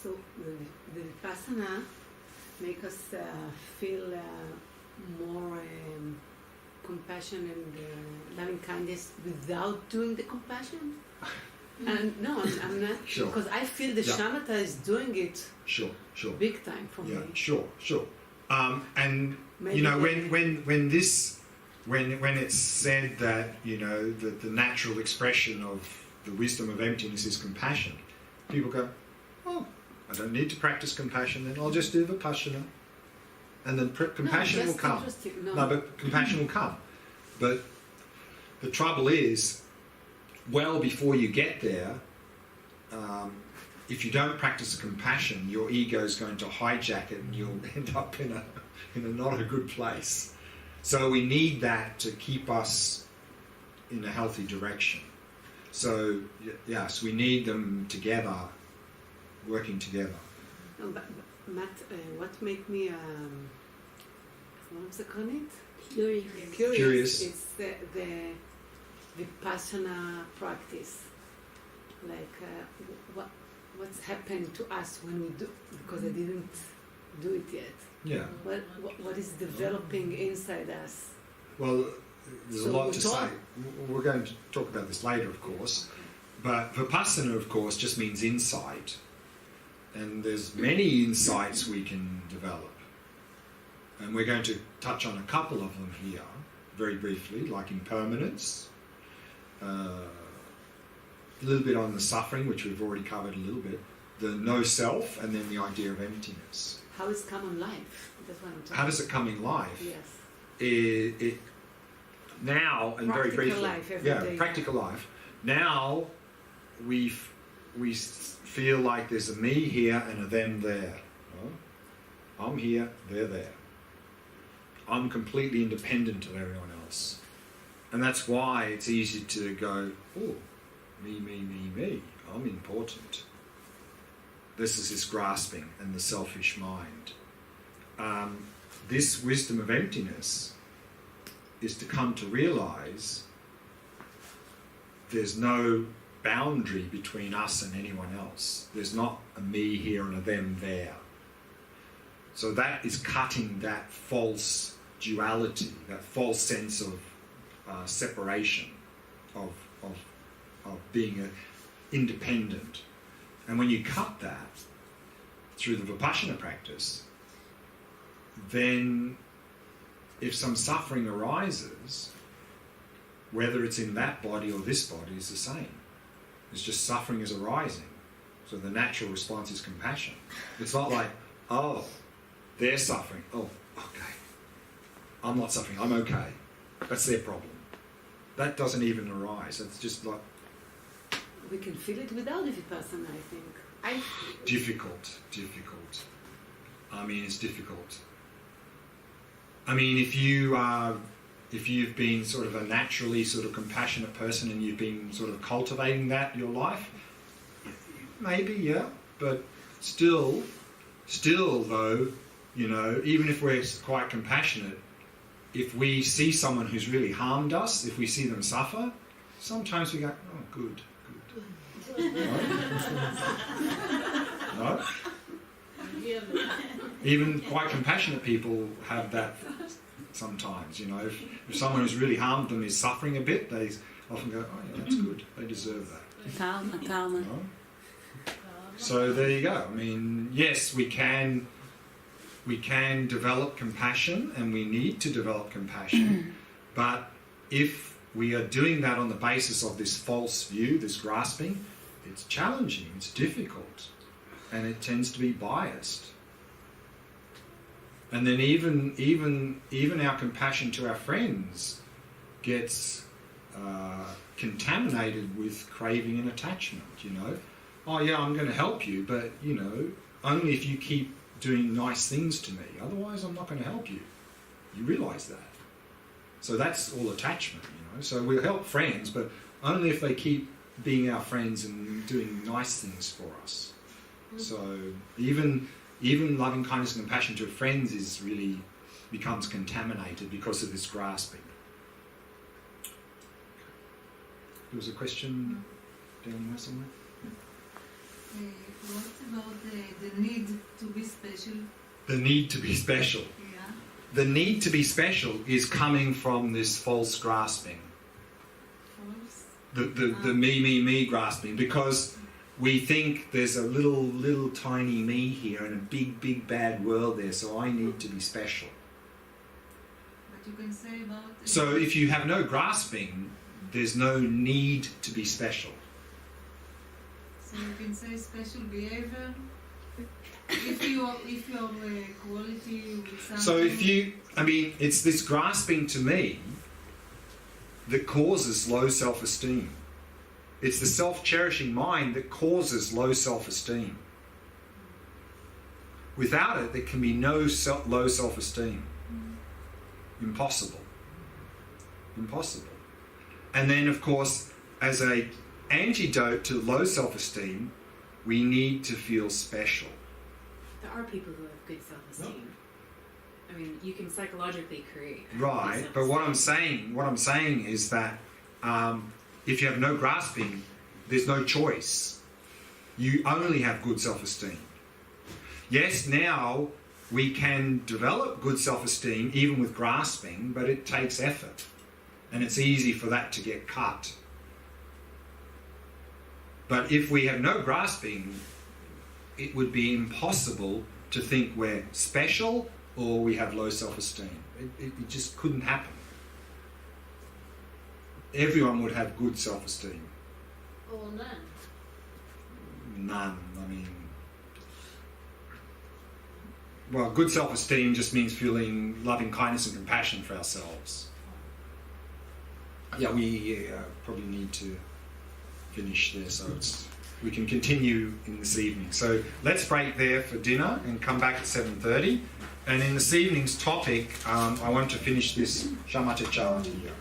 So the Vipassana make us feel more compassion and loving kindness without doing the compassion? And no, I'm not, Sure. because I feel the Shamatha is doing it Sure. big time for me. Sure. And Maybe you know, when it's said that, you know, that the natural expression of the wisdom of emptiness is compassion, people go, oh, I don't need to practice compassion then, I'll just do Vipassana. And then compassion will come. No, but compassion will come. But the trouble is, well before you get there, if you don't practice compassion, your ego is going to hijack it and you'll end up in a not a good place. So we need that to keep us in a healthy direction. So yes, we need them together, working together. No, but Matt, what made me what's the credit? Curious. It's the Vipassana practice. Like what's happened to us when we do, because I didn't do it yet. Yeah. What is developing inside us? Well, there's a lot to say. We're going to talk about this later, of course. But Vipassana, of course, just means insight. And there's many insights we can develop. And we're going to touch on a couple of them here, very briefly, like impermanence, a little bit on the suffering, which we've already covered a little bit, the no self, and then the idea of emptiness. How is common life? That's what I'm talking about. How does it come in life? Yes. It now, and very briefly, life every day. Practical life. Now we feel like there's a me here and a them there. Oh, I'm here, they're there. I'm completely independent of everyone else. And that's why it's easy to go, oh, me, I'm important. This is this grasping and the selfish mind. This wisdom of emptiness is to come to realize there's no boundary between us and anyone else. There's not a me here and a them there. So that is cutting that false duality, that false sense of separation, of being independent. And when you cut that through the Vipassana practice, then if some suffering arises, whether it's in that body or this body, is the same. It's just suffering is arising. So the natural response is compassion. It's not like, oh, they're suffering. Oh, okay. I'm not suffering. I'm okay. That's their problem. That doesn't even arise. It's just like... We can feel it without the Vipassana, I think. Difficult. I mean, it's difficult. I mean, if you've been sort of a naturally sort of compassionate person and you've been sort of cultivating that your life, maybe, yeah. But still though, you know, even if we're quite compassionate, if we see someone who's really harmed us, if we see them suffer, sometimes we go, oh, good. No? Even quite compassionate people have that sometimes, you know. If someone who's really harmed them is suffering a bit, they often go, oh yeah, that's good, they deserve that. Karma. You know? So there you go. I mean, yes, we can develop compassion, and we need to develop compassion, but if we are doing that on the basis of this false view, this grasping, it's challenging, it's difficult, and it tends to be biased. And then even our compassion to our friends gets contaminated with craving and attachment, you know. Oh yeah, I'm going to help you, but, you know, only if you keep doing nice things to me. Otherwise, I'm not going to help you. You realise that. So that's all attachment, you know. So we'll help friends, but only if they keep being our friends and doing nice things for us. So even loving kindness and compassion to friends is really becomes contaminated because of this grasping. There was a question down there somewhere. What about the the need to be special. The need to be special. Yeah. The need to be special is coming from this false grasping. False. The me grasping, because we think there's a little tiny me here and a big bad world there, so I need to be special. But you can say about... So if you have no grasping, there's no need to be special. So you can say special behavior if you have quality with something. So it's this grasping to me that causes low self-esteem. It's the self-cherishing mind that causes low self-esteem. Without it, there can be no low self-esteem. Impossible. Impossible. And then, of course, as an antidote to low self-esteem, we need to feel special. There are people who have good self-esteem. I mean, you can psychologically create. Right, but what I'm saying is that if you have no grasping, there's no choice. You only have good self-esteem. Yes, now we can develop good self-esteem even with grasping, but it takes effort. And it's easy for that to get cut. But if we have no grasping, it would be impossible to think we're special or we have low self-esteem. It just couldn't happen. Everyone would have good self-esteem. Or none. None. I mean, well, good self-esteem just means feeling loving kindness and compassion for ourselves. Yeah, we probably need to finish there, so we can continue in this evening. So let's break there for dinner and come back at 7:30. And in this evening's topic, I want to finish this Shamatha here.